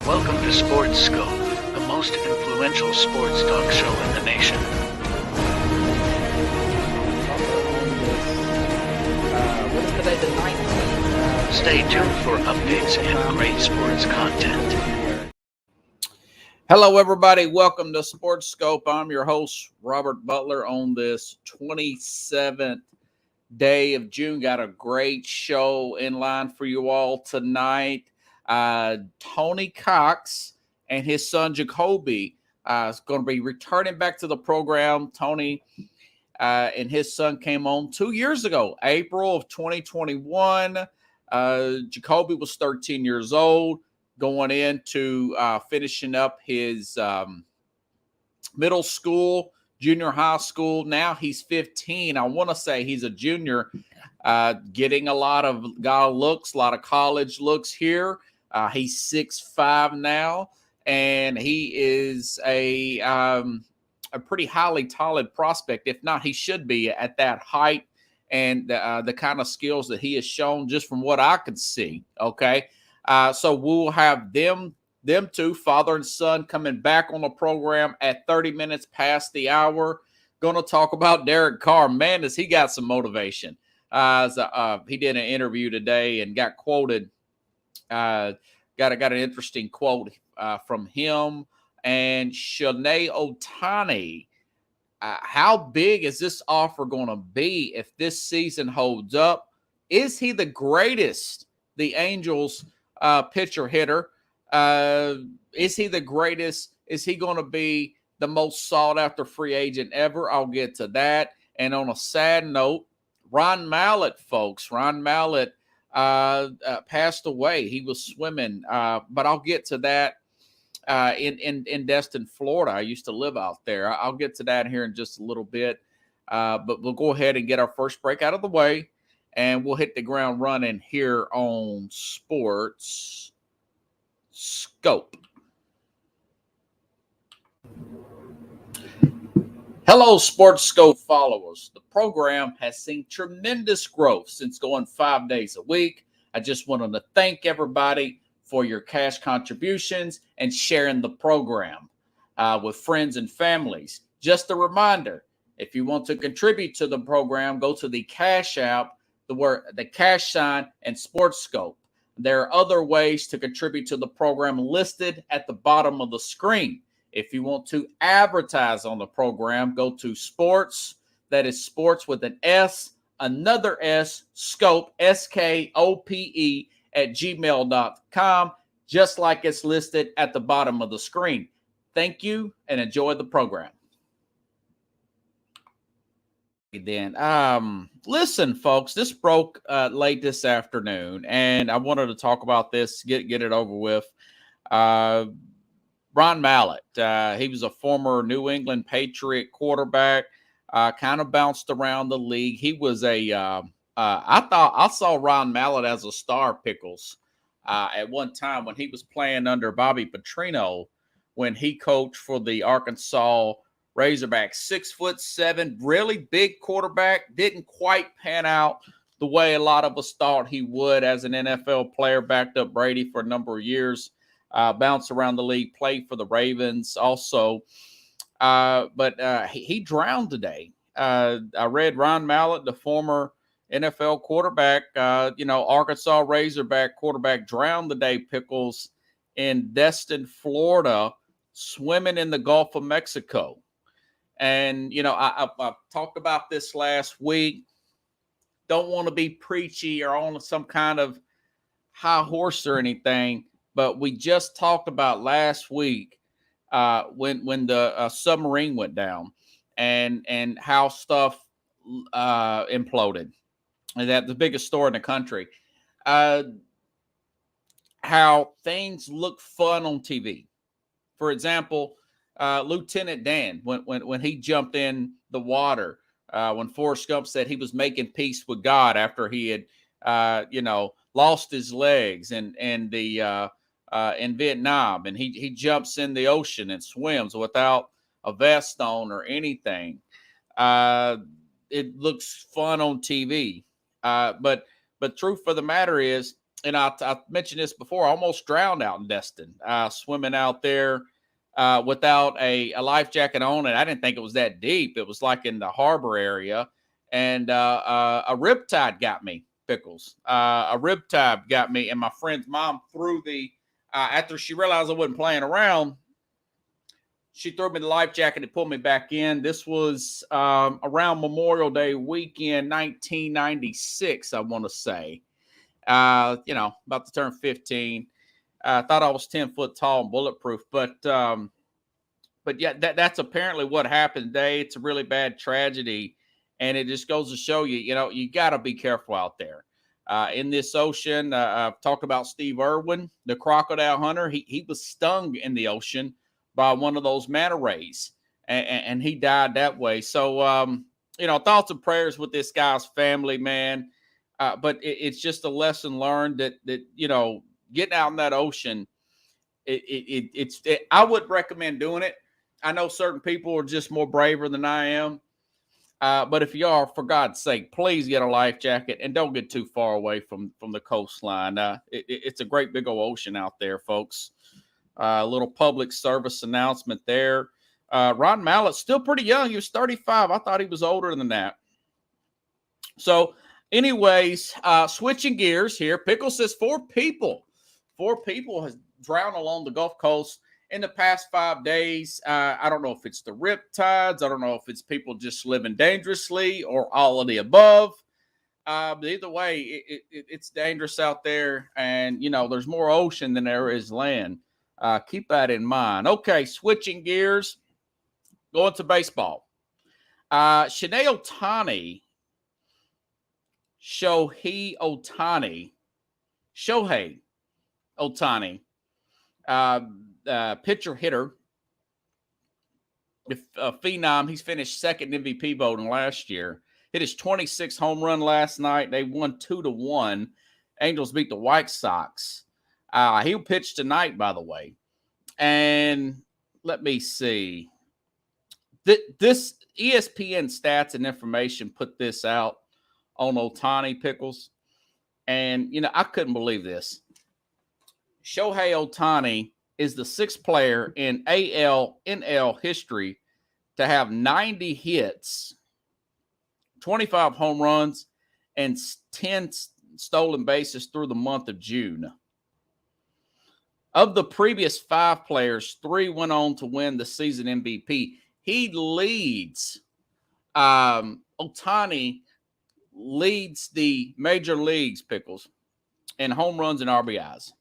Welcome to Sports Scope, the most influential sports talk show in the nation. What is today, the 19th? Stay tuned for updates and great sports content. Hello, everybody. Welcome to Sports Scope. I'm your host, Robert Butler, on this 27th day of June. Got a great show in line for you all tonight. Tony Cox and his son Jacoby is going to be returning back to the program. Tony and his son came on 2 years ago, April of 2021. Jacoby was 13 years old, going into finishing up his middle school, junior high school. Now he's 15. I want to say he's a junior, getting a lot of looks, a lot of college looks here. He's 6'5" now, and he is a pretty highly talented prospect. If not, he should be at that height and the kind of skills that he has shown just from what I could see. Okay, so we'll have them two, father and son, coming back on the program at 30 minutes past the hour. Going to talk about Derek Carr. Man, does he got some motivation. He did an interview today and got quoted. Got an interesting quote from him and Shanae Otani. How big is this offer going to be if this season holds up? Is he the greatest the Angels pitcher hitter? Is he the greatest? Is he going to be the most sought after free agent ever? I'll get to that. And on a sad note, Ron Mallett, folks. Ron Mallett passed away. He was swimming, but I'll get to that in Destin, Florida. I used to live out there. I'll get to that here in just a little bit, but we'll go ahead and get our first break out of the way, and we'll hit the ground running here on Sports Scope. Hello, Sports Scope followers. The program has seen tremendous growth since going 5 days a week. I just wanted to thank everybody for your cash contributions and sharing the program with friends and families. Just a reminder, if you want to contribute to the program, go to the Cash App, the cash sign, and Sports Scope. There are other ways to contribute to the program listed at the bottom of the screen. If you want to advertise on the program, go to sports, that is sports with an S, another S, scope, SKOPE, at gmail.com, just like it's listed at the bottom of the screen. Thank you and enjoy the program. Then, listen, folks, this broke late this afternoon, and I wanted to talk about this, get it over with. Ron Mallett, he was a former New England Patriot quarterback, kind of bounced around the league. He was I saw Ron Mallett as a star, Pickles, at one time when he was playing under Bobby Petrino, when he coached for the Arkansas Razorbacks. 6'7", really big quarterback. Didn't quite pan out the way a lot of us thought he would as an NFL player. Backed up Brady for a number of years. Bounced around the league, played for the Ravens also. But he drowned today. I read Ron Mallett, the former NFL quarterback, Arkansas Razorback quarterback, drowned today, Pickles, in Destin, Florida, swimming in the Gulf of Mexico. And, I talked about this last week. Don't want to be preachy or on some kind of high horse or anything, but we just talked about last week when the submarine went down and how stuff imploded. And that the biggest story in the country. How things look fun on TV. For example, Lieutenant Dan, when he jumped in the water, when Forrest Gump said he was making peace with God after he had, lost his legs and in Vietnam, and he jumps in the ocean and swims without a vest on or anything. It looks fun on TV. But truth for the matter is, and I mentioned this before, I almost drowned out in Destin, swimming out there without a life jacket on. And I didn't think it was that deep. It was like in the harbor area. And a riptide got me, Pickles. A riptide got me. And my friend's mom threw after she realized I wasn't playing around, she threw me the life jacket and pulled me back in. This was around Memorial Day weekend, 1996, I want to say. About to turn 15. I thought I was 10 foot tall and bulletproof, but yeah, that's apparently what happened today. It's a really bad tragedy, and it just goes to show you, you got to be careful out there in this ocean. I've talked about Steve Irwin, the crocodile hunter. He was stung in the ocean by one of those manta rays, and he died that way. So, thoughts and prayers with this guy's family, man. But it's just a lesson learned that getting out in that ocean, I would recommend doing it. I know certain people are just more braver than I am. But if you are, for God's sake, please get a life jacket and don't get too far away from the coastline. It's a great big old ocean out there, folks. A little public service announcement there. Ron Mallett's still pretty young. He was 35. I thought he was older than that. So, anyways, switching gears here. Pickle says 4 people has drowned along the Gulf Coast in the past 5 days. I don't know if it's the riptides. I don't know if it's people just living dangerously or all of the above. But either way, it's dangerous out there. And, there's more ocean than there is land. Keep that in mind. Okay, switching gears. Going to baseball. Shohei Ohtani, pitcher hitter, phenom. He's finished second MVP voting last year. Hit his 26th home run last night. They won 2-1. Angels beat the White Sox. He'll pitch tonight, by the way. And let me see. This ESPN stats and information put this out on Ohtani, Pickles. And, I couldn't believe this. Shohei Ohtani is the 6th player in AL/NL history to have 90 hits, 25 home runs, and 10 stolen bases through the month of June. Of the previous 5 players, 3 went on to win the season MVP. He leads, Ohtani leads the major leagues, Pickles, in home runs and RBIs.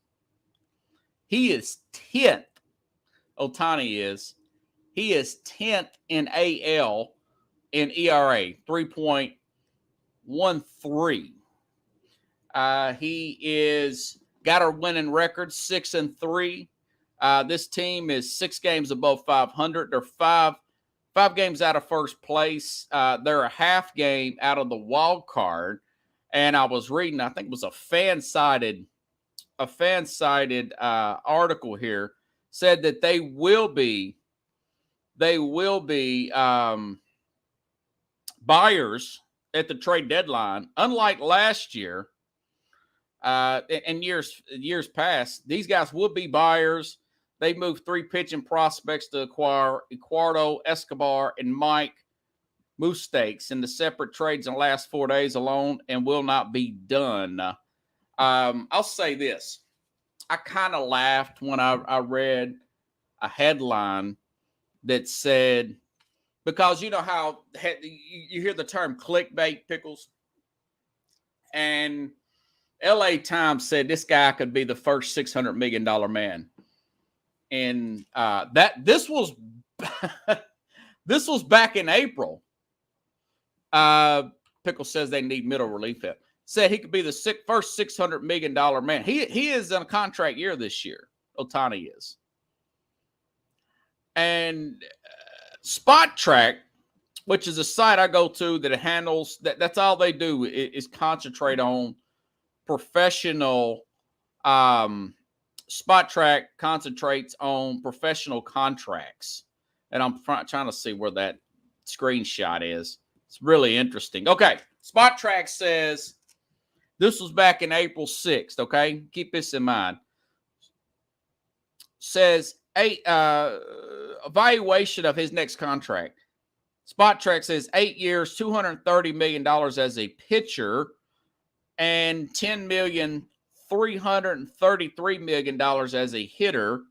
He is 10th. Ohtani is. He is 10th in AL in ERA, 3.13. He is got a winning record, 6-3. This team is 6 games above 500. They're five games out of first place. They're a half game out of the wild card. And I was reading, I think it was a fan-sided article here, said that they will be buyers at the trade deadline. Unlike last year and years past, these guys will be buyers. They moved 3 pitching prospects to acquire Eduardo Escobar and Mike Moustakas in the separate trades in the last 4 days alone, and will not be done. I'll say this. I kind of laughed when I read a headline that said, because you know how you hear the term clickbait, Pickles, and LA Times said this guy could be the first $600 million man. And this was back in April. Pickle says they need middle relief. Said he could be the first $600 million man. He is in a contract year this year. Ohtani is. And Spot Track, which is a site I go to that handles that's all they do is concentrate on professional. Spot Track concentrates on professional contracts. And I'm trying to see where that screenshot is. It's really interesting. Okay. Spot Track says This was back in April 6th, okay? Keep this in mind. Says evaluation of his next contract. Spotrac says 8 years, $230 million as a pitcher and $10,333 million as a hitter,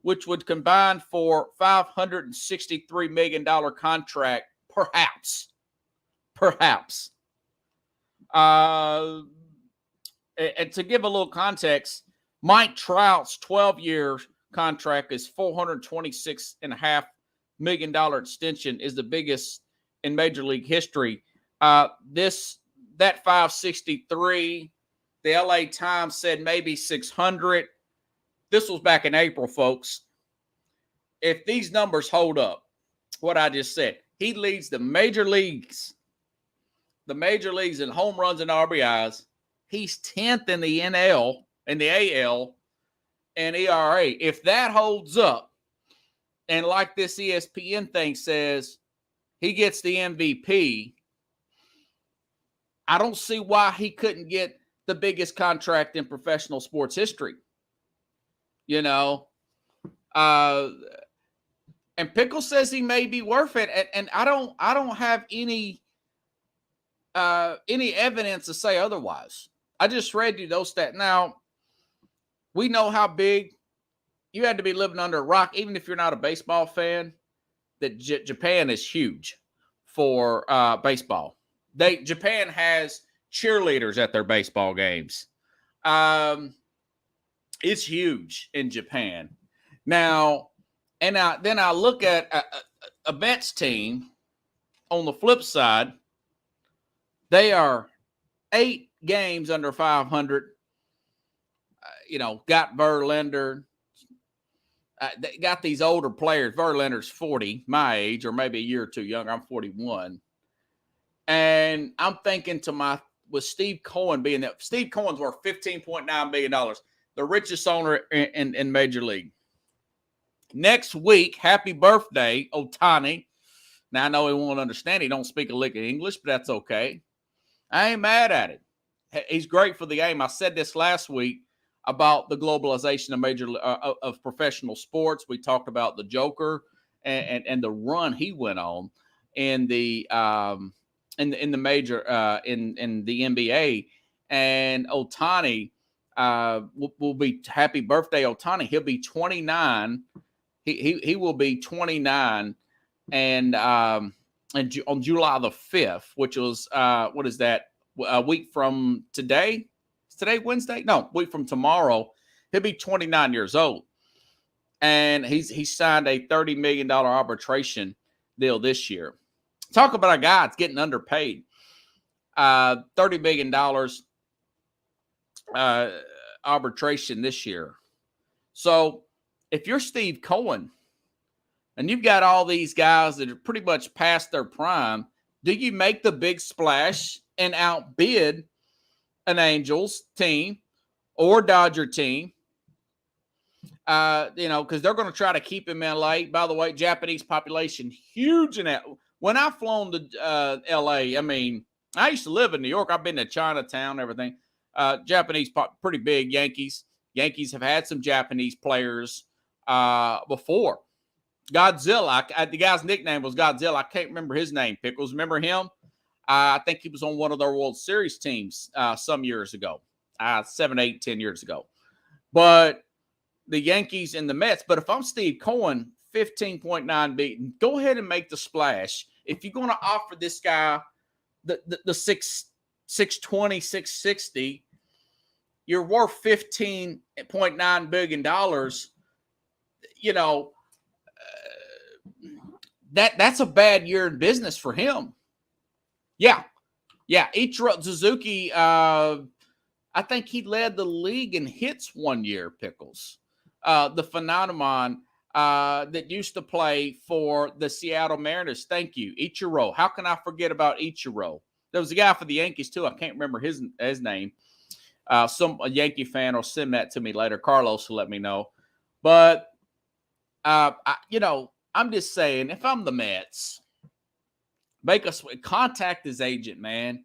which would combine for $563 million contract, perhaps. And to give a little context, Mike Trout's 12-year contract is $426.5 million extension, is the biggest in Major League history. That 563, the LA Times said maybe 600. This was back in April, folks. If these numbers hold up, what I just said, he leads the major leagues in home runs and RBIs. He's 10th in the NL, in the AL, and ERA. If that holds up, and like this ESPN thing says, he gets the MVP, I don't see why he couldn't get the biggest contract in professional sports history. You know, and Pickle says he may be worth it, and I don't have any evidence to say otherwise. I just read you those stats. Now, we know how big you had to be living under a rock, even if you're not a baseball fan, that Japan is huge for baseball. Japan has cheerleaders at their baseball games. It's huge in Japan. Now, and then I look at a Mets team on the flip side. They are 8 games under 500. Got Verlander. They got these older players. Verlander's 40, my age, or maybe a year or two younger. I'm 41. And I'm thinking with Steve Cohen being that, Steve Cohen's worth $15.9 billion, the richest owner in Major League. Next week, happy birthday, Ohtani. Now, I know he won't understand. He don't speak a lick of English, but that's okay. I ain't mad at it. He's great for the game. I said this last week about the globalization of professional sports. We talked about the Joker and the run he went on in the in the major in the NBA. And Ohtani will be, happy birthday, Ohtani. He'll be 29. He will be 29 and on July the 5th, which was what is that, a week from today? Is today Wednesday? No, week from tomorrow. He'll be 29 years old. And he signed a $30 million arbitration deal this year. Talk about a guy that's getting underpaid. $30 million arbitration this year. So if you're Steve Cohen and you've got all these guys that are pretty much past their prime, do you make the big splash and outbid an Angels team or Dodger team? Because they're going to try to keep him in LA. By the way, Japanese population huge in that. When I've flown to LA, I mean, I used to live in New York. I've been to Chinatown, everything. Japanese, pretty big. Yankees have had some Japanese players before. Godzilla, the guy's nickname was Godzilla. I can't remember his name. Pickles, remember him? I think he was on one of their World Series teams some years ago, 7, 8, 10 years ago. But the Yankees and the Mets. But if I'm Steve Cohen, 15.9 billion, go ahead and make the splash. If you're going to offer this guy the 620, 660, you're worth $15.9 billion. That's a bad year in business for him. Yeah. Ichiro Suzuki, I think he led the league in hits one year, Pickles. The phenomenon that used to play for the Seattle Mariners. Thank you, Ichiro. How can I forget about Ichiro? There was a guy for the Yankees, too. I can't remember his name. A Yankee fan will send that to me later. Carlos will let me know. But, I'm just saying, if I'm the Mets, contact his agent, man.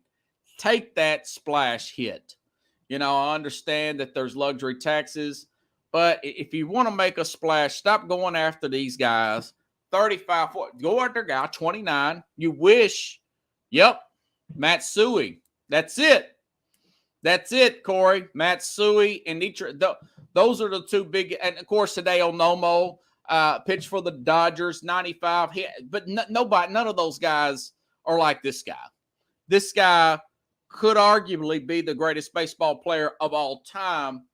Take that splash hit. I understand that there's luxury taxes, but if you want to make a splash, stop going after these guys. 35, 40, go after a guy, 29. You wish, Matsui. That's it. That's it, Corey. Matsui and those are the two big. And of course, Hideo Nomo pitched for the Dodgers, 95. But none of those guys are like this guy. This guy could arguably be the greatest baseball player of all time.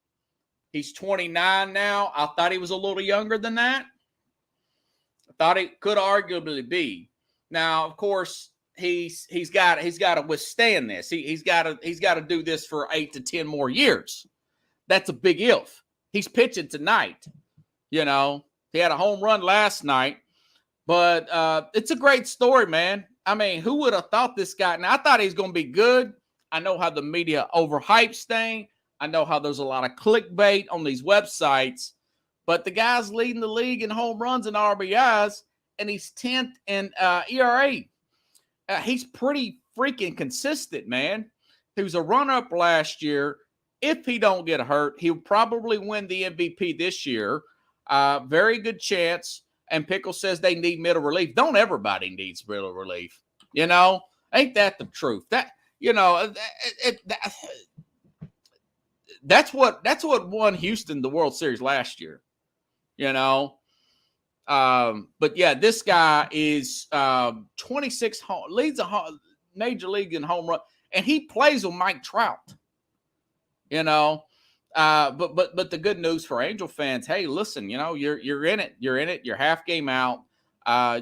He's 29 now. I thought he was a little younger than that. I thought he could arguably be. Now, of course, he's got to withstand this. He's got to do this for 8 to 10 more years. That's a big if. He's pitching tonight. He had a home run last night, but it's a great story, man. I mean, who would have thought this guy? Now, I thought he's going to be good. I know how the media overhypes things. I know how there's a lot of clickbait on these websites, but the guy's leading the league in home runs and RBIs, and he's 10th in ERA. He's pretty freaking consistent, man. He was a runner-up last year. If he don't get hurt, he'll probably win the MVP this year. Very good chance. And Pickle says they need middle relief. Don't everybody needs middle relief? Ain't that the truth? That's what won Houston the World Series last year. But yeah, this guy is 26 leads a major league in home run, and he plays with Mike Trout. But the good news for Angel fans, hey, listen, you're in it. You're half game out.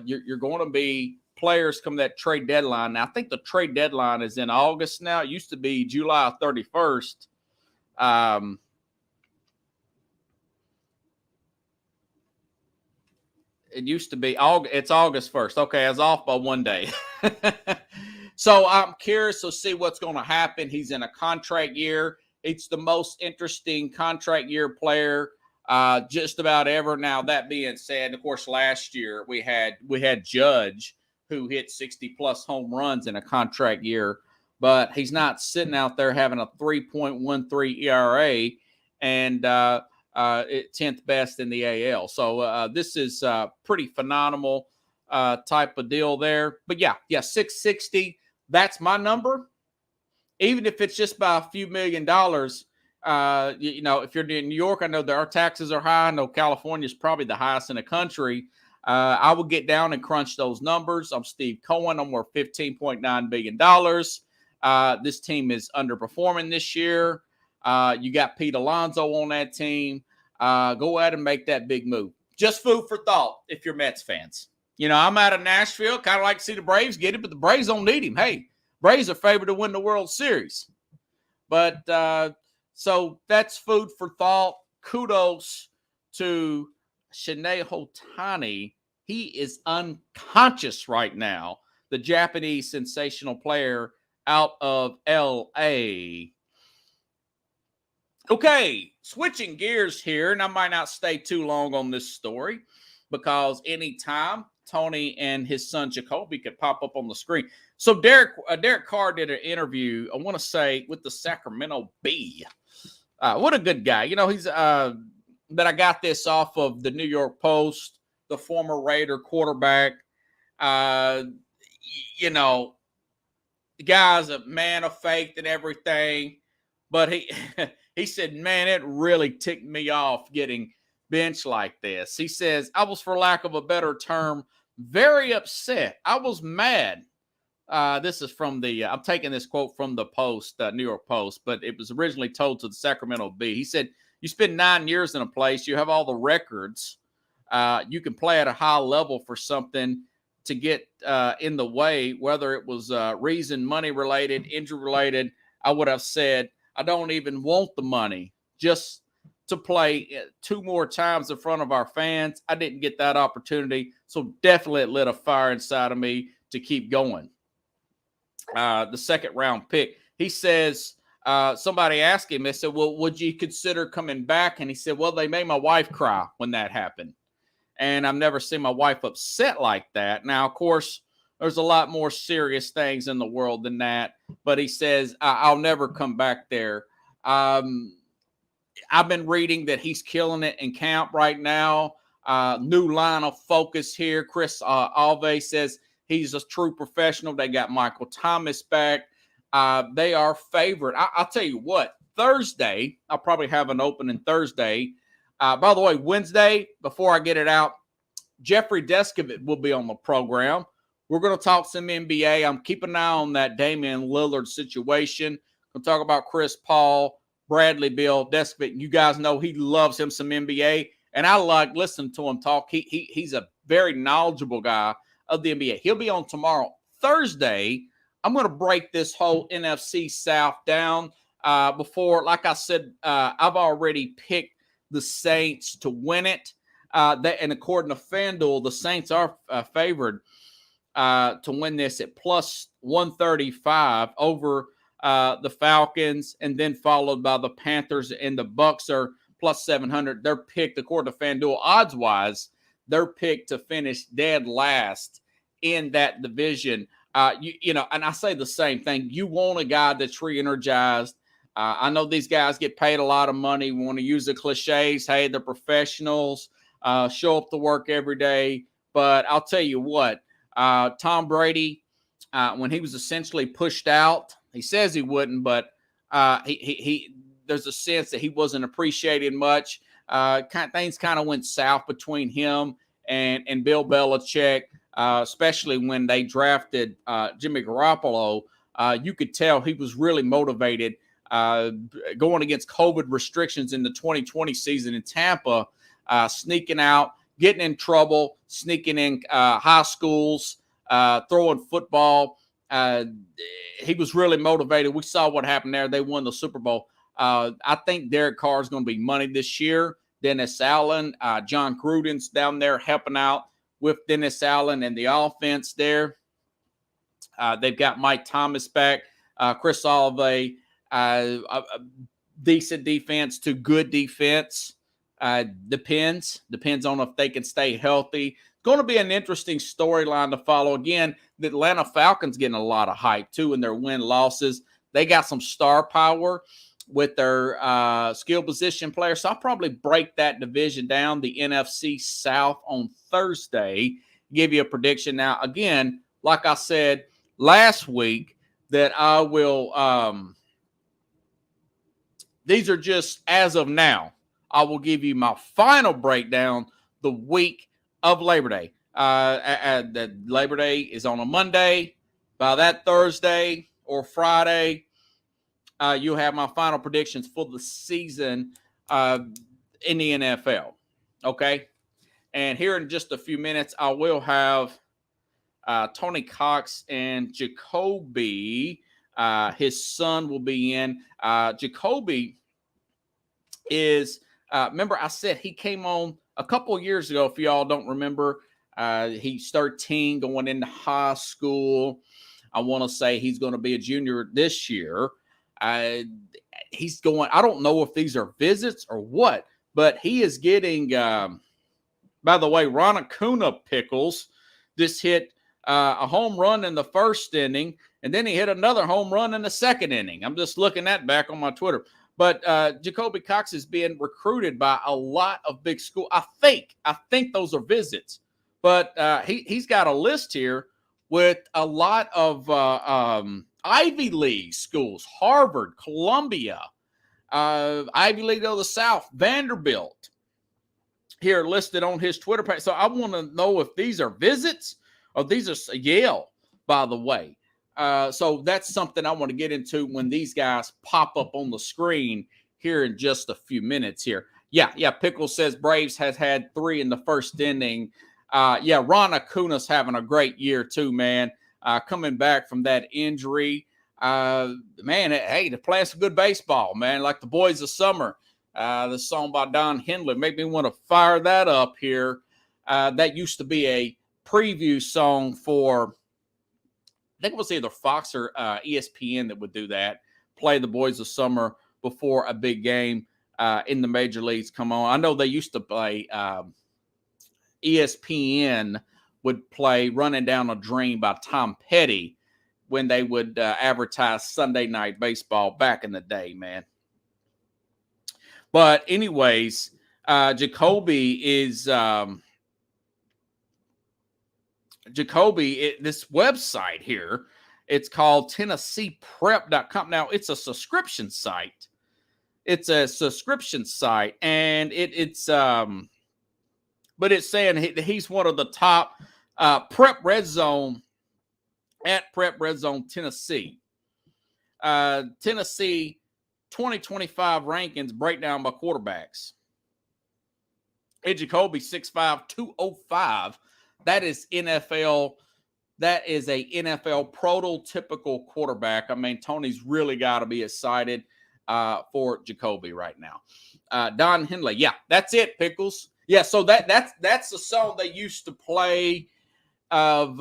You're going to be players come that trade deadline. Now, I think the trade deadline is in August now. It used to be July 31st. It used to be it's August 1st. Okay, I was off by one day. So I'm curious to see what's going to happen. He's in a contract year. It's the most interesting contract year player just about ever. Now, that being said, of course, last year we had Judge, who hit 60-plus home runs in a contract year, but he's not sitting out there having a 3.13 ERA and 10th best in the AL. So this is pretty phenomenal type of deal there. But yeah, 660, that's my number. Even if it's just by a few $1 million, if you're in New York, I know that our taxes are high. I know California is probably the highest in the country. I will get down and crunch those numbers. I'm Steve Cohen. I'm worth $15.9 billion. This team is underperforming this year. You got Pete Alonso on that team. Go ahead and make that big move. Just food for thought if you're Mets fans. I'm out of Nashville. Kind of like to see the Braves get it, but the Braves don't need him. Hey, Braves are favored to win the World Series. But so that's food for thought. Kudos to Shohei Ohtani. He is unconscious right now, the Japanese sensational player out of L.A. Okay, switching gears here, and I might not stay too long on this story because anytime Tony and his son Jacoby could pop up on the screen. So Derek Carr did an interview, I want to say, with the Sacramento Bee. What a good guy. He's that I got this off of the New York Post, the former Raider quarterback. The guy's a man of faith and everything, but he said, man, it really ticked me off getting benched like this. He says, I was, for lack of a better term, very upset. I was mad. This is from I'm taking this quote from the Post, New York Post, but it was originally told to the Sacramento Bee. He said, you spend 9 years in a place, you have all the records. You can play at a high level for something to get in the way, whether it was reason, money related, injury related. I would have said, I don't even want the money, just to play 2 more times in front of our fans. I didn't get that opportunity. So definitely it lit a fire inside of me to keep going. The second round pick, he says, somebody asked him, they said, well, would you consider coming back? And he said, well, they made my wife cry when that happened. And I've never seen my wife upset like that. Now, of course, there's a lot more serious things in the world than that. But he says, I'll never come back there I've been reading that he's killing it in camp right now. New line of focus here. Chris Olave says he's a true professional. They got Michael Thomas back. They are favored. I'll tell you what, Thursday, I'll probably have an opening Thursday. By the way, Wednesday, before I get it out, Jeffrey Deskovic will be on the program. We're going to talk some NBA. I'm keeping an eye on that Damian Lillard situation. We'll talk about Chris Paul, Bradley Beal, Deskovic. You guys know he loves him some NBA, and I like listening to him talk. He's a very knowledgeable guy of the NBA. He'll be on tomorrow. Thursday, I'm going to break this whole NFC South down. Before, like I said, I've already picked the Saints to win it. And according to FanDuel, the Saints are favored to win this at plus 135 over the Falcons, and then followed by the Panthers, and the Bucs are plus 700. They're picked, according to FanDuel, odds-wise, they're picked to finish dead last in that division. You know, and I say the same thing. You want a guy that's re-energized. I know these guys get paid a lot of money. We want to use the cliches. Hey, they're professionals. Show up to work every day. But I'll tell you what, Tom Brady, when he was essentially pushed out, he says he wouldn't, but he there's a sense that he wasn't appreciated much. Things kind of went south between him and Bill Belichick, especially when they drafted Jimmy Garoppolo. You could tell he was really motivated going against COVID restrictions in the 2020 season in Tampa, sneaking out, getting in trouble, sneaking in high schools, throwing football. He was really motivated. We saw what happened there. They won the Super Bowl. I think Derek Carr is going to be money this year. Dennis Allen, John Gruden's down there helping out with Dennis Allen and the offense there. They've got Mike Thomas back, Chris Olave, decent defense to good defense. Depends on if they can stay healthy. It's going to be an interesting storyline to follow. Again, the Atlanta Falcons getting a lot of hype too in their win-losses. They got some star power with their skill position players. So I'll probably break that division down, the NFC South, on Thursday, give you a prediction. Now, again, like I said last week, that I will these are just as of now. I will give you my final breakdown the week of Labor Day. The Labor Day is on a Monday. By that Thursday or Friday, you'll have my final predictions for the season in the NFL. Okay? And here in just a few minutes, I will have Tony Cox and Jacoby. His son will be in. Jacoby is, remember I said he came on a couple of years ago, if y'all don't remember. He's 13 going into high school. I want to say he's going to be a junior this year. He's going, I don't know if these are visits or what, but he is getting, by the way, Ron Acuna Pickles just hit a home run in the first inning, and then he hit another home run in the second inning. I'm just looking at back on my Twitter. But Jacoby Cox is being recruited by a lot of big schools. I think those are visits. But he's got a list here with a lot of Ivy League schools, Harvard, Columbia, Ivy League of the South, Vanderbilt, here listed on his Twitter page. So I want to know if these are visits or these are Yale, by the way. So that's something I want to get into when these guys pop up on the screen here in just a few minutes here. Yeah. Pickles says Braves has had 3 in the first inning. Ron Acuna's having a great year too, man. Coming back from that injury. Hey, they're playing some good baseball, man. Like the Boys of Summer. The song by Don Henley made me want to fire that up here. That used to be a preview song for, I think it was either Fox or ESPN that would do that, play the Boys of Summer before a big game in the major leagues come on. I know they used to play, ESPN would play Running Down a Dream by Tom Petty when they would advertise Sunday Night Baseball back in the day, man. But anyways, Jacoby is this website here. It's called TennesseePrep.com. Now, it's a subscription site. It's a subscription site, and but it's saying he's one of the top Prep Red Zone at Prep Red Zone Tennessee. Tennessee 2025 rankings breakdown by quarterbacks. Ed Jacoby 6'5", 205. That is NFL. That is a NFL prototypical quarterback. I mean, Tony's really got to be excited for Jacoby right now. Don Henley. Yeah, that's it, Pickles. Yeah, so that's the song they used to play of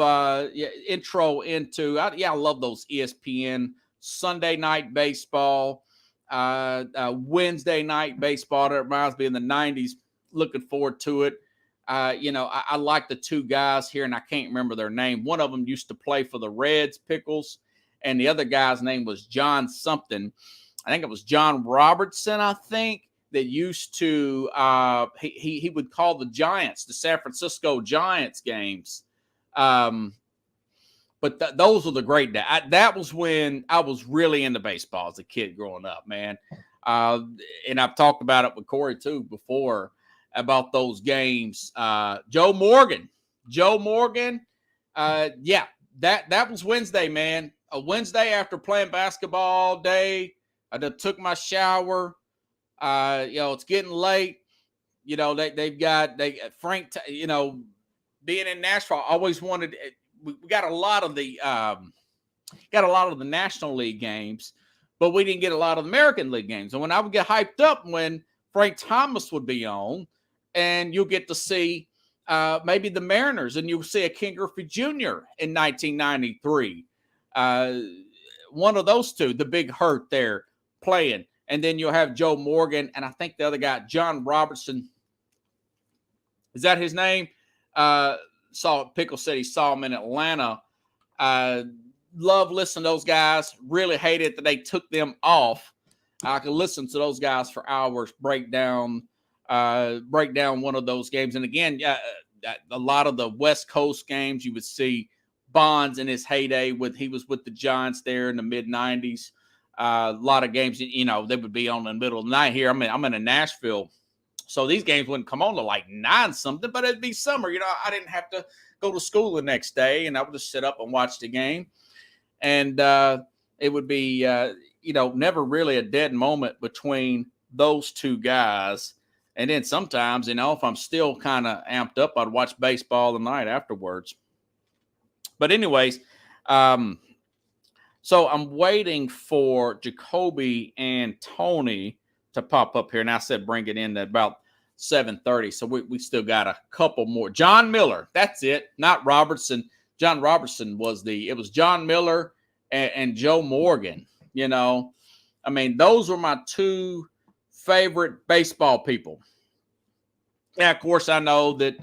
intro into. I love those ESPN Sunday night baseball, Wednesday night baseball. That reminds me in the 90s. Looking forward to it. I like the two guys here, and I can't remember their name. One of them used to play for the Reds, Pickles, and the other guy's name was John something. I think it was John Robertson, I think, that used to he would call the Giants, the San Francisco Giants games. But those were the great days. That was when I was really into baseball as a kid growing up, man. And I've talked about it with Corey, too, before, about those games. Joe Morgan. Yeah, that was Wednesday, man. A Wednesday after playing basketball all day. I took my shower. It's getting late. They've got Frank. Being in Nashville, I always wanted. We got a lot of the National League games, but we didn't get a lot of the American League games. And when I would get hyped up when Frank Thomas would be on, and you'll get to see maybe the Mariners, and you'll see a Ken Griffey Jr. in 1993. One of those two, the big hurt there, playing. And then you'll have Joe Morgan, and I think the other guy, John Robertson. Is that his name? Pickle said he saw him in Atlanta. Love listening to those guys. Really hated that they took them off. I could listen to those guys for hours, break down one of those games. And again, a lot of the West Coast games, you would see Bonds in his heyday he was with the Giants there in the mid-90s. A lot of games, they would be on in the middle of the night here. I'm in Nashville, so these games wouldn't come on to like 9 something, but it'd be summer. I didn't have to go to school the next day, and I would just sit up and watch the game. And it would be, never really a dead moment between those two guys. And then sometimes, if I'm still kind of amped up, I'd watch baseball the night afterwards. But anyways, so I'm waiting for Jacoby and Tony to pop up here. And I said bring it in at about 7:30. So we still got a couple more. John Miller, that's it. Not Robertson. John Robertson was John Miller and Joe Morgan. Those were my two favorite baseball people. Yeah, of course, I know that,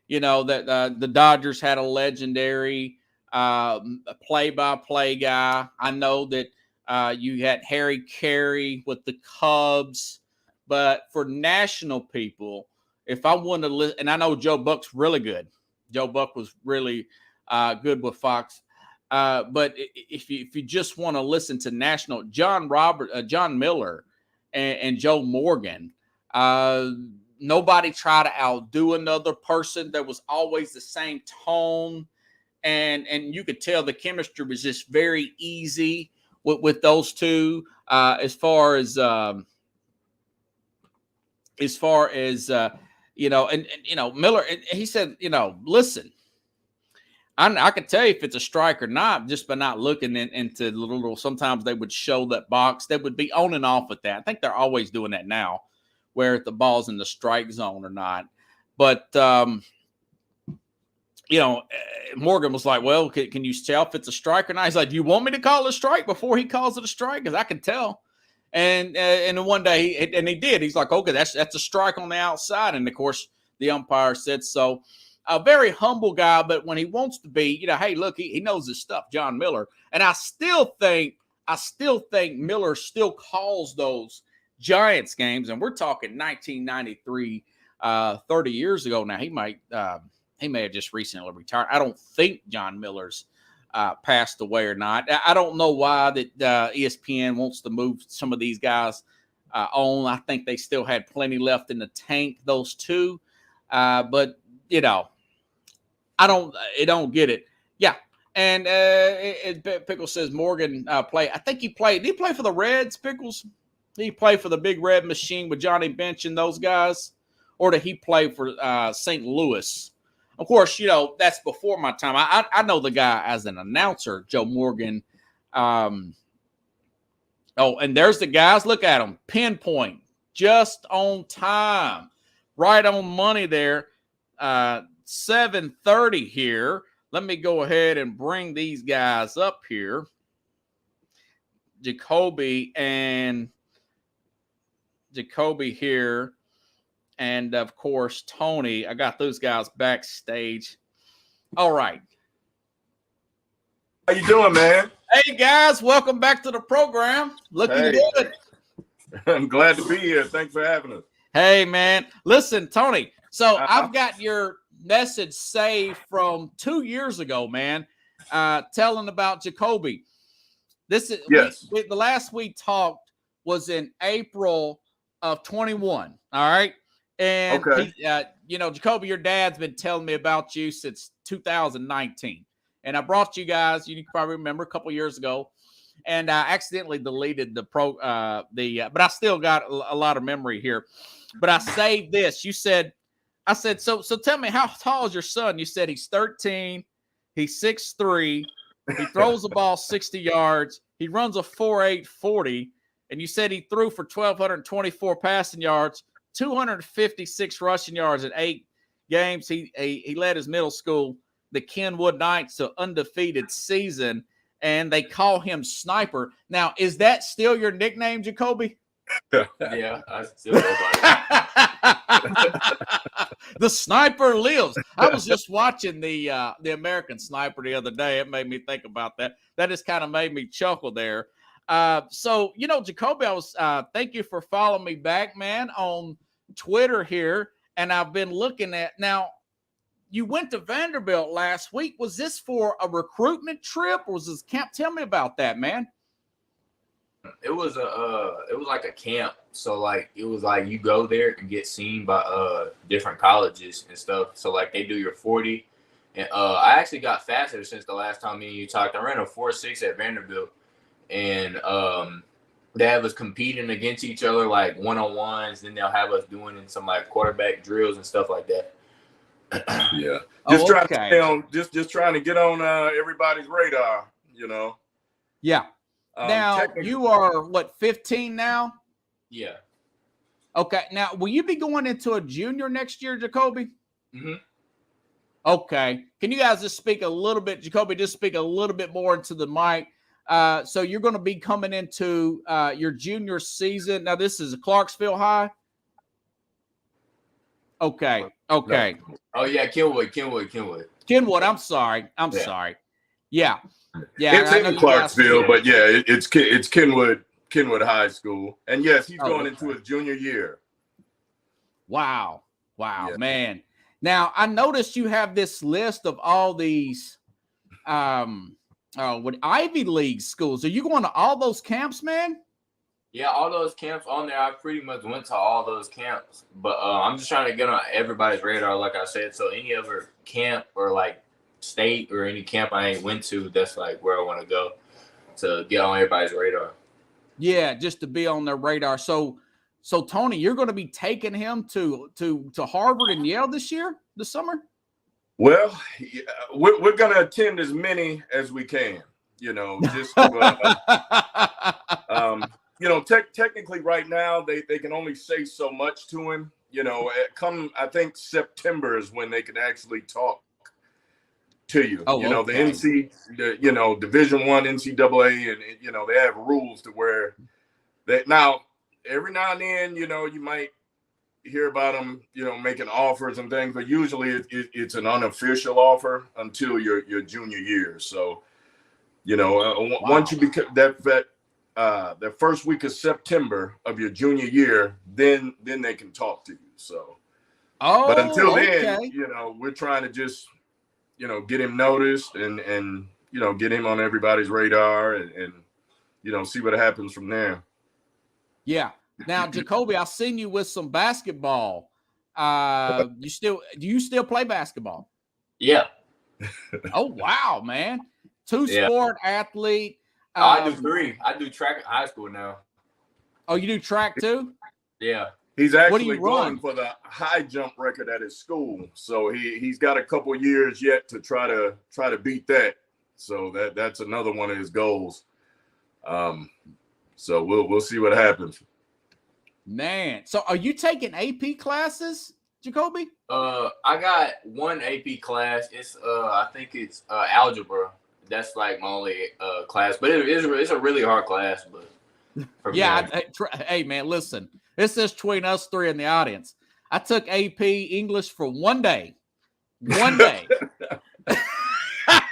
the Dodgers had a legendary play-by-play guy. I know that you had Harry Carey with the Cubs. But for national people, if I want to listen, and I know Joe Buck's really good. Joe Buck was really good with Fox. But if you just want to listen to national, John Miller and Joe Morgan, nobody tried to outdo another person. There was always the same tone, and you could tell the chemistry was just very easy with those two. As far as Miller, he said, listen. I could tell you if it's a strike or not just by not looking into the little. Sometimes they would show that box. They would be on and off with that. I think they're always doing that now, where if the ball's in the strike zone or not. But Morgan was like, "Well, can you tell if it's a strike or not?" He's like, "Do you want me to call it a strike before he calls it a strike? Because I can tell." And then one day, he did. He's like, "Okay, that's a strike on the outside." And of course, the umpire said so. A very humble guy, but when he wants to be, hey, look, he knows his stuff, John Miller. And I still think Miller still calls those Giants games, and we're talking 1993, 30 years ago now. He may have just recently retired. I don't think John Miller's passed away or not. I don't know why that ESPN wants to move some of these guys on. I think they still had plenty left in the tank, those two. But I don't get it. Yeah. And Pickles says Morgan play. I think he played. Did he play for the Reds, Pickles? Did he play for the Big Red Machine with Johnny Bench and those guys? Or did he play for St. Louis? Of course, that's before my time. I know the guy as an announcer, Joe Morgan. And there's the guys. Look at them. Pinpoint. Just on time. Right on money there. 7:30 here. Let me go ahead and bring these guys up here. Jacoby here. And, of course, Tony. I got those guys backstage. All right. How you doing, man? Hey, guys. Welcome back to the program. Looking good. I'm glad to be here. Thanks for having us. Hey, man. Listen, Tony. So I've got your message saved from 2 years ago, man, telling about Jacoby. This is the last we talked was in April of 21. All right. And, Jacoby, your dad's been telling me about you since 2019. And I brought you guys, you can probably remember, a couple years ago. And I accidentally deleted but I still got a lot of memory here. But I saved this. I said, so tell me, how tall is your son? You said he's 13. He's 6'3". He throws the ball 60 yards. He runs a 4.8 40. And you said he threw for 1,224 passing yards, 256 rushing yards in 8 games. He led his middle school, the Kenwood Knights, to undefeated season, and they call him Sniper. Now, is that still your nickname, Jacoby? Yeah, I still go by it. The Sniper lives. I was just watching the American Sniper the other day. It made me think about that. That just kind of made me chuckle there. So, Jacoby, I was thank you for following me back, man, on Twitter here. And I've been looking at now. You went to Vanderbilt last week. Was this for a recruitment trip, or was this camp? Tell me about that, man. It was like a camp. So like it was like you go there and get seen by different colleges and stuff. So like they do your 40. And I actually got faster since the last time me and you talked. I ran a 4.6 at Vanderbilt. And they have us competing against each other like one-on-ones. Then they'll have us doing some like quarterback drills and stuff like that. Yeah. Just trying to get on everybody's radar, Yeah. Now, you are, 15 now? Yeah. Okay. Now, will you be going into a junior next year, Jacoby? Mm-hmm. Okay. Can you guys just speak a little bit, Jacoby, just speak a little bit more into the mic? So you're going to be coming into your junior season. Now, this is Clarksville High? Okay. Okay. No. Oh, yeah, Kenwood. Kenwood, I'm sorry. Sorry. Yeah. Yeah. It's in Clarksville, but yeah, it's Kenwood High School. And yes, he's going into his junior year. Wow, yeah. Man. Now, I noticed you have this list of all these Ivy League schools. Are you going to all those camps, man? Yeah, all those camps on there. I pretty much went to all those camps. But I'm just trying to get on everybody's radar, like I said. So any other camp or like state or any camp I ain't went to, that's like where I want to go to get on everybody's radar. Yeah, just to be on their radar. So Tony, you're going to be taking him to Harvard and Yale this summer? Well, we're going to attend as many as we can, just technically right now they can only say so much to him. Come I think September is when they can actually talk to you. The Division I NCAA, and they have rules to where that now every now and then you might hear about them making offers and things, but usually it's an unofficial offer until your junior year. So once you become that the first week of September of your junior year, then they can talk to you. So, but until then, we're trying to just, get him noticed and get him on everybody's radar and see what happens from there. Yeah. Now, Jacoby, I've seen you with some basketball. Do you still play basketball? Yeah. Oh, wow, man. Two-sport athlete. I do 3. I do track in high school now. Oh, you do track too? Yeah. He's actually going for the high jump record at his school. So he's got a couple years yet to try to beat that. So that's another one of his goals. So we'll see what happens. Man, so are you taking AP classes, Jacoby? I got one AP class. It's I think it's algebra. That's like my only class, but it's a really hard class. But hey man, listen, this is between us 3 in the audience. I took AP English for 1 day. 1 day.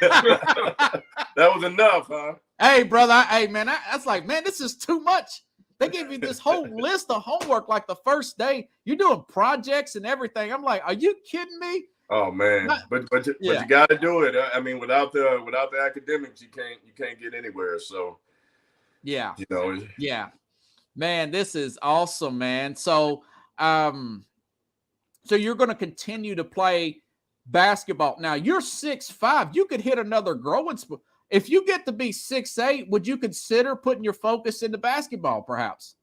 That was enough, huh? Hey, brother. That's like, man, this is too much. They gave me this whole list of homework like the first day. You're doing projects and everything. I'm like, are you kidding me? Oh man, but you got to do it. I mean, without the academics, you can't get anywhere. So yeah, yeah, man, this is awesome, man. So so you're going to continue to play basketball. Now you're 6'5". You could hit another growing spurt. If you get to be 6'8", would you consider putting your focus into basketball, perhaps?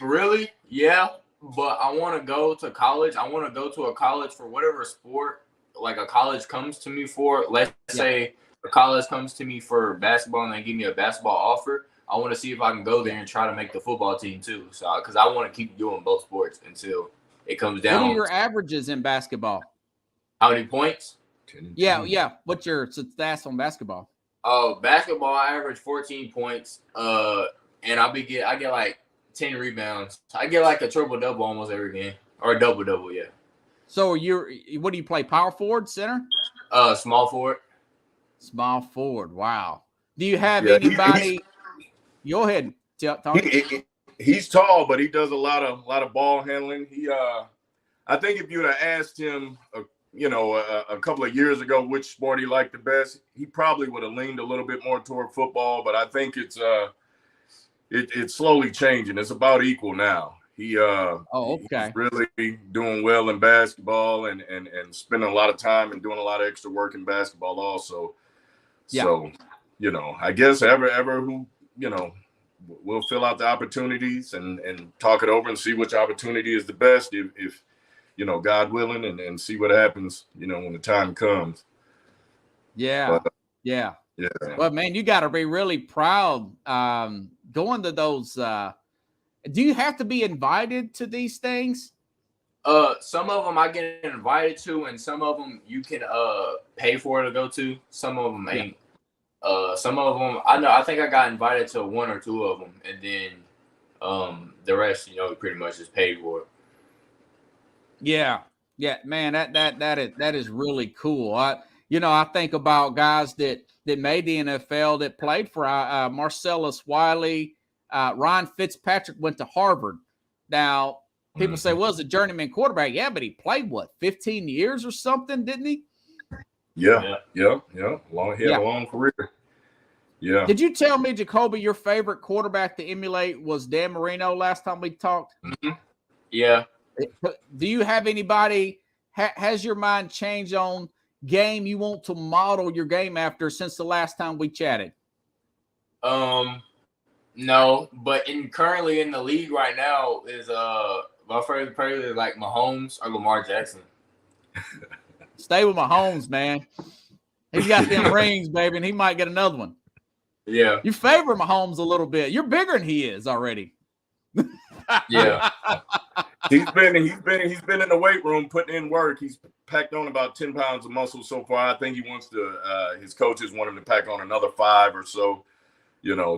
Really? Yeah. But I want to go to college. I want to go to a college for whatever sport, like a college comes to me for. Let's say a college comes to me for basketball and they give me a basketball offer. I want to see if I can go there and try to make the football team too. So, because I want to keep doing both sports until it comes down. What are your averages in basketball? How many points? Yeah. What's your stats on basketball? Basketball, I average 14 points. And I get like 10 rebounds. I get like a triple-double almost every game. Or a double-double, yeah. So what do you play, power forward, center? Small forward. Small forward, wow. Do you have anybody? Go ahead, Tony. He's tall, but he does a lot of ball handling. I think if you'd have asked him, a couple of years ago which sport he liked the best, he probably would have leaned a little bit more toward football. But I think it's slowly changing. It's about equal now. He's really doing well in basketball and spending a lot of time and doing a lot of extra work in basketball also. Yeah. So, I guess ever who, we'll fill out the opportunities and talk it over and see which opportunity is the best if God willing, and see what happens, when the time comes. Yeah. Yeah. Well, man, you got to be really proud going to those. Do you have to be invited to these things? Some of them I get invited to, and some of them you can pay for to go to. Some of them ain't. Some of them I think I got invited to 1 or 2 of them, and then the rest, pretty much is paid for. Yeah, man, that is really cool. I think about guys that made the NFL that played for Marcellus Wiley. Ryan Fitzpatrick went to Harvard. Now, people say, well, he's a journeyman quarterback. Yeah, but he played, 15 years or something, didn't he? Yeah. He had a long career. Yeah. Did you tell me, Jacoby, your favorite quarterback to emulate was Dan Marino last time we talked? Mm-hmm. Yeah. Do you have anybody, has your mind changed on game you want to model your game after since the last time we chatted? No, but currently in the league right now is my favorite player is like Mahomes or Lamar Jackson. Stay with Mahomes, man. He's got them rings, baby, and he might get another one. Yeah. You favor Mahomes a little bit. You're bigger than he is already. Yeah. He's been in the weight room putting in work. He's packed on about 10 pounds of muscle so far. I think he wants to his coaches want him to pack on another 5 or so,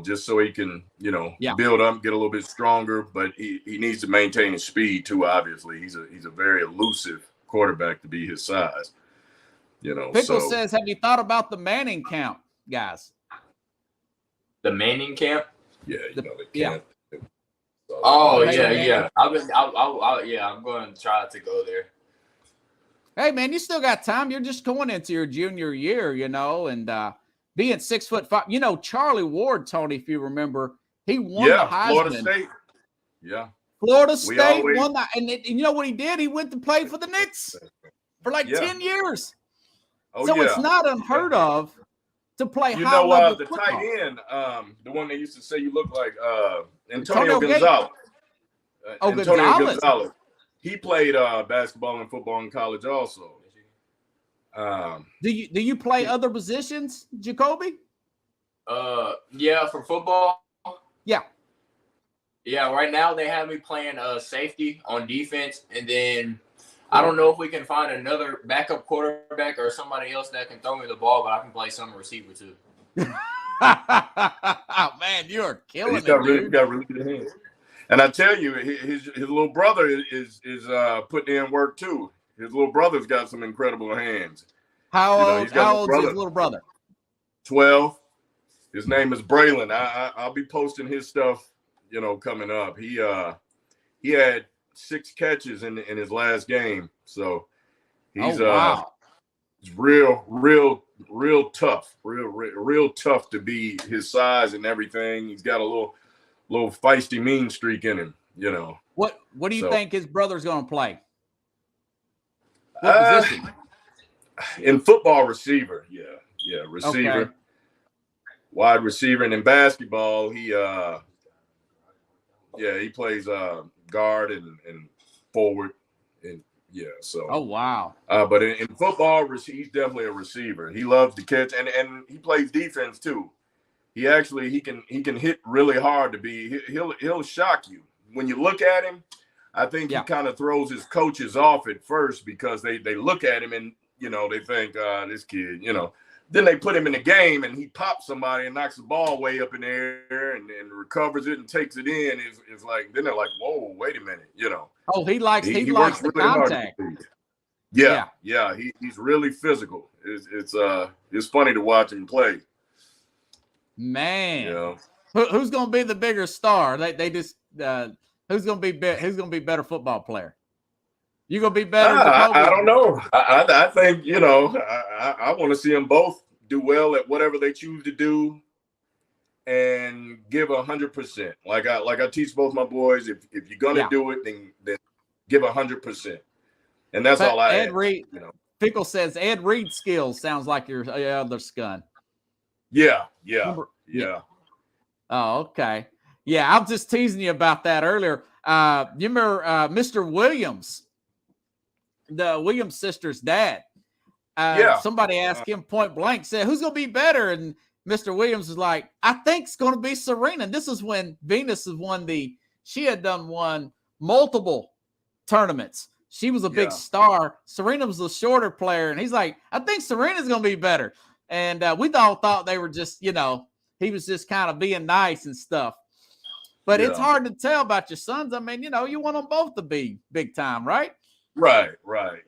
just so he can, build up, get a little bit stronger, but he needs to maintain his speed too, obviously. He's a very elusive quarterback to be his size. Pickle says, have you thought about the Manning camp, guys? The Manning camp? Yeah, you know they can't. So, oh yeah. I'm going to try to go there. Hey man, you still got time. You're just going into your junior year, you know, and being 6'5". You know, Charlie Ward, Tony, if you remember, he won the Heisman. Florida State. Yeah. Florida State won that, and you know what he did? He went to play for the Knicks for like 10 years. So it's not unheard of to play high level the football. Tight end, the one they used to say you look like Antonio Gonzalez. Antonio Gonzalez. He played basketball and football in college also. Do you play other positions, Jacoby? Yeah, for football. Yeah. Yeah, right now they have me playing safety on defense, and then I don't know if we can find another backup quarterback or somebody else that can throw me the ball, but I can play some receiver too. Oh man, you are killing it, dude. Got really good hands. And I tell you, his little brother is putting in work too. His little brother's got some incredible hands. How old is his little brother? 12. His name is Braylon. I'll be posting his stuff, you know, coming up. He had 6 catches in his last game, so he's he's real tough, real tough to be his size and everything. He's got a little feisty mean streak in him, you know. What do you think his brother's going to play? What position? In football, receiver. Yeah, receiver. Okay. Wide receiver, and in basketball, he plays guard and forward, and so. Oh wow! But in football, he's definitely a receiver. He loves to catch, and he plays defense too. He can hit really hard to be. He'll shock you when you look at him. I think he kind of throws his coaches off at first because they look at him and you know they think this kid, you know. Then they put him in the game and he pops somebody and knocks the ball way up in the air and recovers it and takes it in. It's like then they're like, whoa, wait a minute, you know. Oh, he likes the really contact. Yeah. He's really physical. It's funny to watch him play. Man, who's going to be the bigger star? They just who's going to be better football player? You gonna be better? I don't know. I think I want to see them both do well at whatever they choose to do, and give 100%. Like I teach both my boys. If you're gonna do it, then give 100%, and that's all I. Ed Reed, Pickle says Ed Reed skills sounds like your other son. Yeah. Oh, okay. Yeah, I'm just teasing you about that earlier. You remember Mr. Williams? The Williams sisters' dad. Somebody asked him point blank, said, "Who's going to be better?" And Mr. Williams was like, "I think it's going to be Serena." And this is when Venus has she had won multiple tournaments. She was a big star. Serena was a shorter player. And he's like, "I think Serena's going to be better." And we all thought they were just, he was just kind of being nice and stuff. But it's hard to tell about your sons. I mean, you want them both to be big time, right? Right.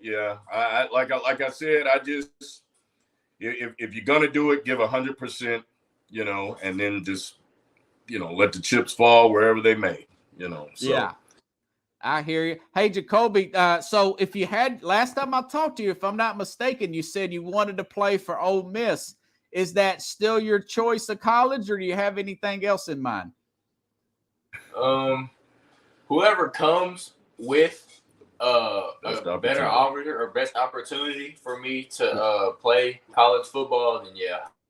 Yeah. I like I said, I just if you're gonna do it, give 100%, and then just let the chips fall wherever they may, So. Yeah, I hear you. Hey, Jacoby. So if you had last time I talked to you, if I'm not mistaken, you said you wanted to play for Ole Miss. Is that still your choice of college, or do you have anything else in mind? Whoever comes with a better opportunity or best opportunity for me to play college football, then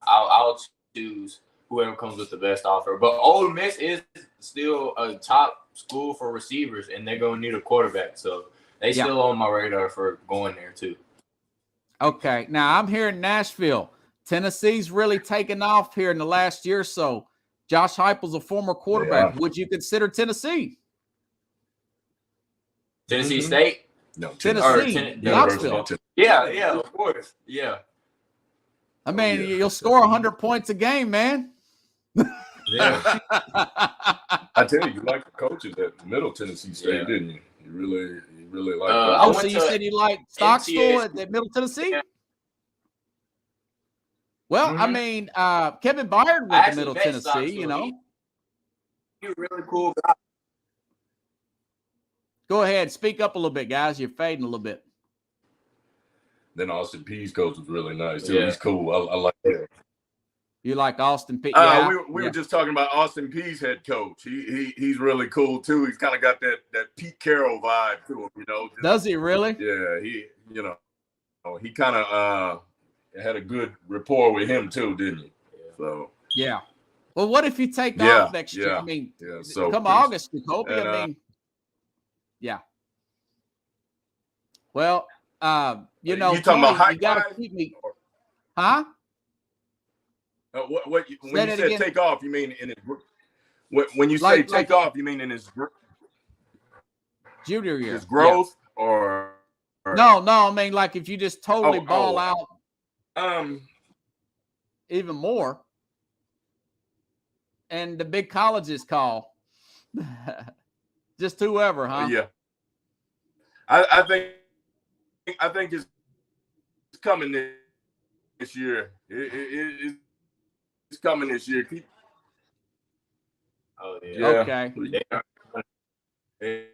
I'll choose whoever comes with the best offer. But Ole Miss is still a top school for receivers, and they're going to need a quarterback, so they still on my radar for going there too. Okay, now I'm here in Nashville. Tennessee's really taken off here in the last year or so. Josh Heupel's a former quarterback. Would you consider Tennessee? Tennessee State? No, Tennessee. Knoxville. Yeah, of course. Yeah. I mean, you'll score 100 points a game, man. Yeah. I tell you like the coaches at Middle Tennessee State, didn't you? You really like so you said you like Stockstill at Middle Tennessee? Yeah. Well, I mean, Kevin Byard went to Middle Tennessee, He's a really cool guy. Go ahead, speak up a little bit, guys. You're fading a little bit. Then Austin Peay's coach was really nice too. Yeah. He's cool. I like that. You like Austin Peay? Yeah, we were just talking about Austin Peay's head coach. He's really cool too. He's kind of got that Pete Carroll vibe to him, you know. Does he really? Yeah, he kind of had a good rapport with him too, didn't he? So yeah. Well, what if you take off next year? I mean, so come August, Jacoby. I mean, yeah. Well, you know, you talking about you got to keep me, huh? When you said take off, you mean in his when you say take off, you mean in his junior year, his growth, or no? I mean, like if you just totally ball out, even more, and the big colleges call, just whoever, huh? Yeah, I think it's coming this year. It's coming this year. Oh yeah. Okay. They're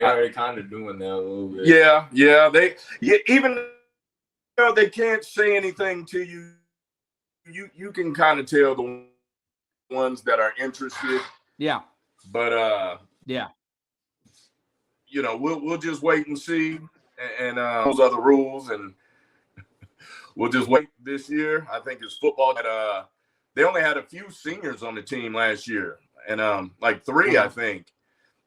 already kind of doing that a little bit. Yeah. Even though they can't say anything to you, you can kind of tell the ones that are interested. Yeah. But yeah. You know, we'll just wait and see, and those are the rules, and we'll just wait this year. I think it's football that they only had a few seniors on the team last year, and like 3, I think.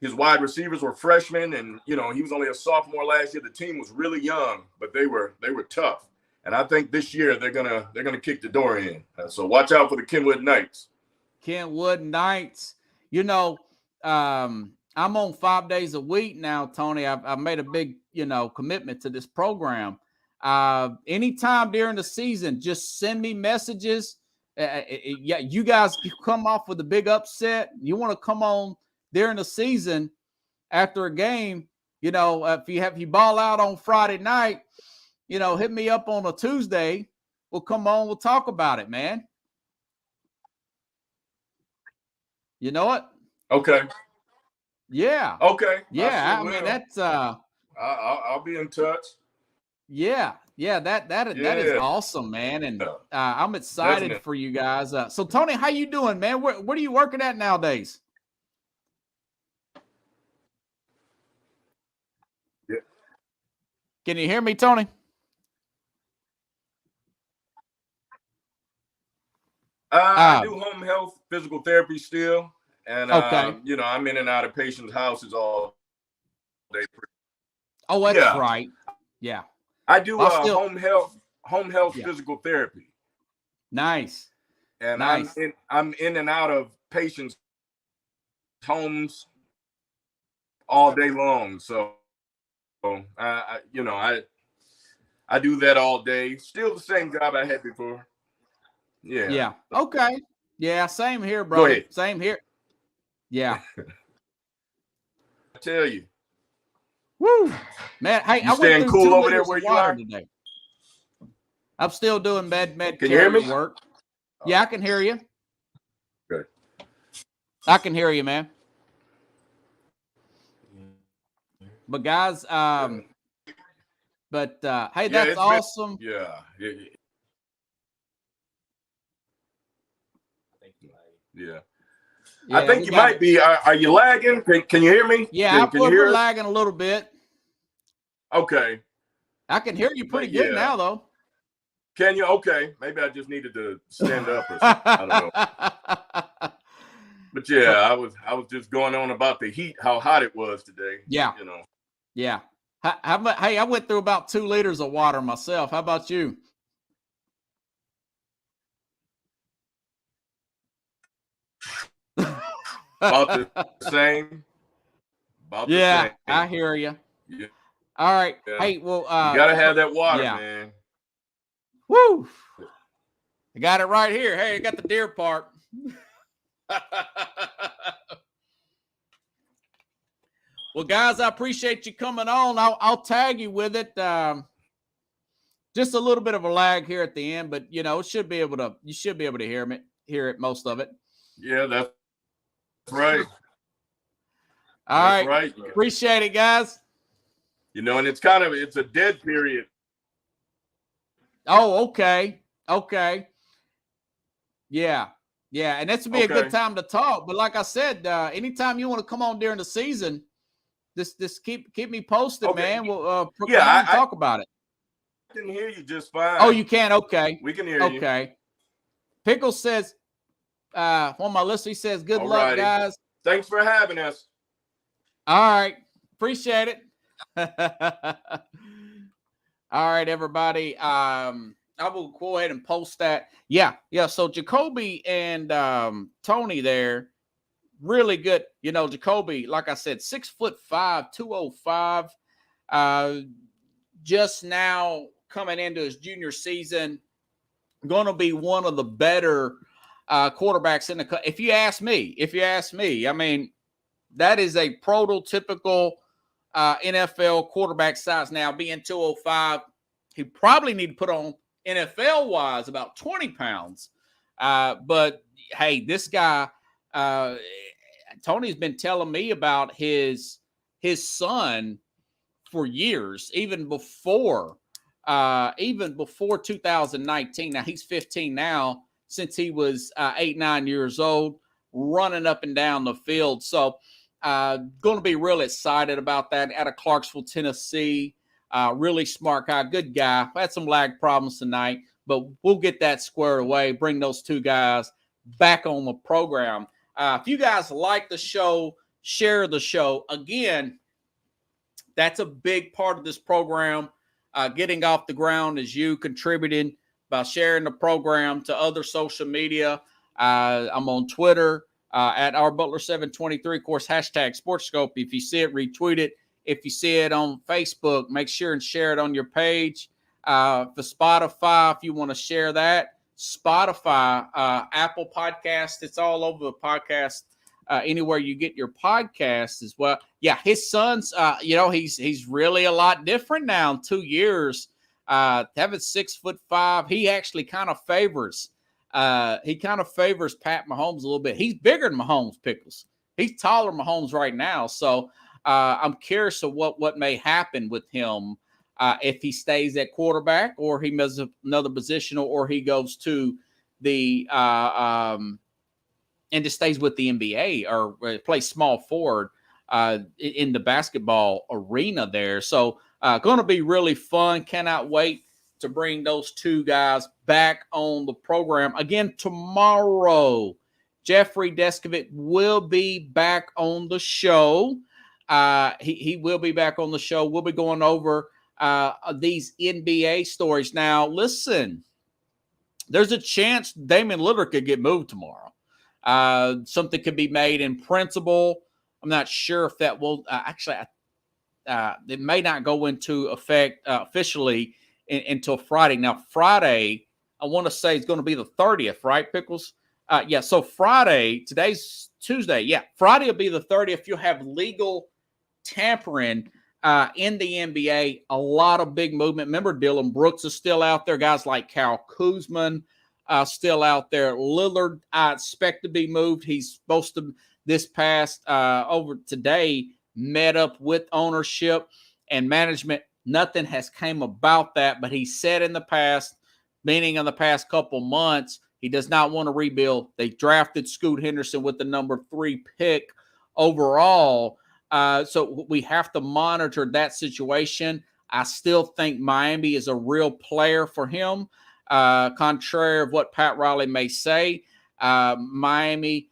His wide receivers were freshmen, and you know he was only a sophomore last year. The team was really young, but they were tough. And I think this year they're gonna kick the door in. So watch out for the Kenwood Knights. Kenwood Knights. You know, I'm on 5 days a week now, Tony. I've made a big commitment to this program. Anytime during the season, just send me messages. Yeah, you guys come off with a big upset. You want to come on during the season after a game, if you ball out on Friday night, hit me up on a Tuesday. We'll come on. We'll talk about it, man. You know what? Okay. Yeah. Okay. Yeah. I mean, that's I'll be in touch. Yeah. That is awesome, man. And I'm excited for you guys. So Tony, how you doing, man? What are you working at nowadays? Yeah. Can you hear me, Tony? I do home health, physical therapy still. And, okay. I'm in and out of patients' houses all day. Oh, that's right. Yeah. I do home health physical therapy. Nice. And I'm in and out of patients' homes all day long. So, I do that all day. Still the same job I had before. Yeah. Yeah. Okay. Yeah. Same here, bro. Go ahead. Same here. Yeah. I tell you. Woo, man. Hey, I went through cool over there where you are today. I'm still doing med can you hear me? Work. Yeah, I can hear you. Good. I can hear you, man. But guys, hey, that's awesome. Yeah. Yeah. I think you might be. Are you lagging? Can you hear me? Yeah, we're lagging a little bit. Okay. I can hear you pretty good now, though. Can you? Okay. Maybe I just needed to stand up or something. I don't know. But yeah, I was just going on about the heat, how hot it was today. Yeah. Yeah. Hey, I went through about 2 liters of water myself. How about you? About the same. Same. I hear you. Yeah. All right. Yeah. Hey, well, you gotta have that water, man. Woo! I got it right here. Hey, I got the deer part. Well, guys, I appreciate you coming on. I'll tag you with it. Just a little bit of a lag here at the end, but you should be able to hear it, most of it. Yeah, right. All right. Appreciate it, guys. And it's a dead period. Oh, okay. Yeah. And this would be a good time to talk. But like I said, anytime you want to come on during the season, just keep me posted, man. We'll talk about it. I can hear you just fine. Oh, you can? Okay. We can hear you. Okay. Pickles says, one of my listeners, he says, good luck, guys. Thanks for having us. All right. Appreciate it. All right, everybody. I will go ahead and post that. Yeah. So Jacoby and Tony there, really good. Jacoby, like I said, 6'5", 205. Just now coming into his junior season, going to be one of the better quarterbacks in the country. If you ask me, I mean, that is a prototypical NFL quarterback size. Now, being 205, he probably need to put on NFL-wise about 20 pounds. But, hey, this guy, Tony's been telling me about his son for years, even before 2019. Now, he's 15 now, since he was 8-9 years old, running up and down the field. So, going to be real excited about that. Out of Clarksville, Tennessee. Really smart guy, good guy. Had some lag problems tonight, but we'll get that squared away, bring those two guys back on the program. If you guys like the show, share the show. Again, that's a big part of this program. Getting off the ground is you contributing by sharing the program to other social media. I'm on Twitter at rbutler723. Of course, hashtag SportsScope. If you see it, retweet it. If you see it on Facebook, make sure and share it on your page. For Spotify, if you want to share that, Spotify, Apple Podcast, it's all over the podcast, anywhere you get your podcasts as well. Yeah, his son's, he's really a lot different now in 2 years. Having 6'5", he actually kind of favors Pat Mahomes a little bit. He's bigger than Mahomes, Pickles. He's taller than Mahomes right now. So I'm curious of what may happen with him if he stays at quarterback, or he moves another position, or he goes to the and just stays with the NBA or plays small forward in the basketball arena there. So going to be really fun. Cannot wait to bring those two guys back on the program. Again, tomorrow, Jeffrey Descovich will be back on the show. He will be back on the show. We'll be going over these NBA stories. Now, listen, there's a chance Damian Lillard could get moved tomorrow. Something could be made in principle. I'm not sure if that will it may not go into effect officially until Friday. Now, Friday, I want to say it's going to be the 30th, right, Pickles? So Friday, today's Tuesday. Yeah, Friday will be the 30th. You'll have legal tampering in the NBA. A lot of big movement. Remember, Dylan Brooks is still out there. Guys like Kyle Kuzma still out there. Lillard, I expect to be moved. He's supposed to, this past over today, met up with ownership and management. Nothing has came about that, but he said in the past, meaning in the past couple months, he does not want to rebuild. They drafted Scoot Henderson with the number 3 pick overall. So we have to monitor that situation. I still think Miami is a real player for him, contrary of what Pat Riley may say. Miami,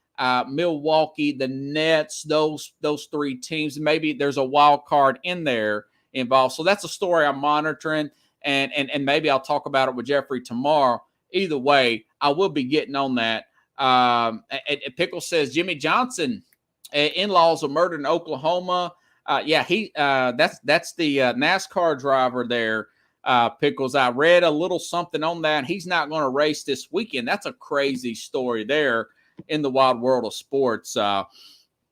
Milwaukee, the Nets, those 3 teams, maybe there's a wild card in there involved. So that's a story I'm monitoring, and maybe I'll talk about it with Jeffrey tomorrow. Either way, I will be getting on that. Pickle says Jimmy Johnson in-laws are murdered in Oklahoma. That's the NASCAR driver there. Pickles, I read a little something on that. He's not going to race this weekend. That's a crazy story there in the wild world of sports. A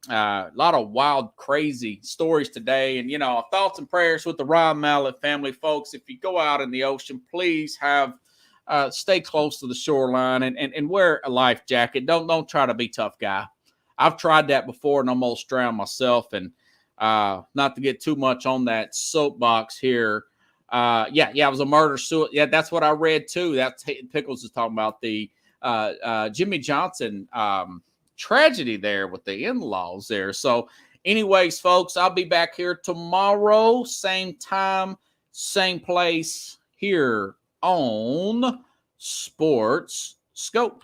lot of wild, crazy stories today. And, thoughts and prayers with the Ryan Mallett family, folks. If you go out in the ocean, please stay close to the shoreline and wear a life jacket. Don't try to be tough guy. I've tried that before and almost drowned myself. And not to get too much on that soapbox here. It was a murder suicide. Yeah, that's what I read too. That's Pickles is talking about the Jimmy Johnson tragedy there with the in-laws there. So anyways, folks, I'll be back here tomorrow, same time, same place here on Sports Scope.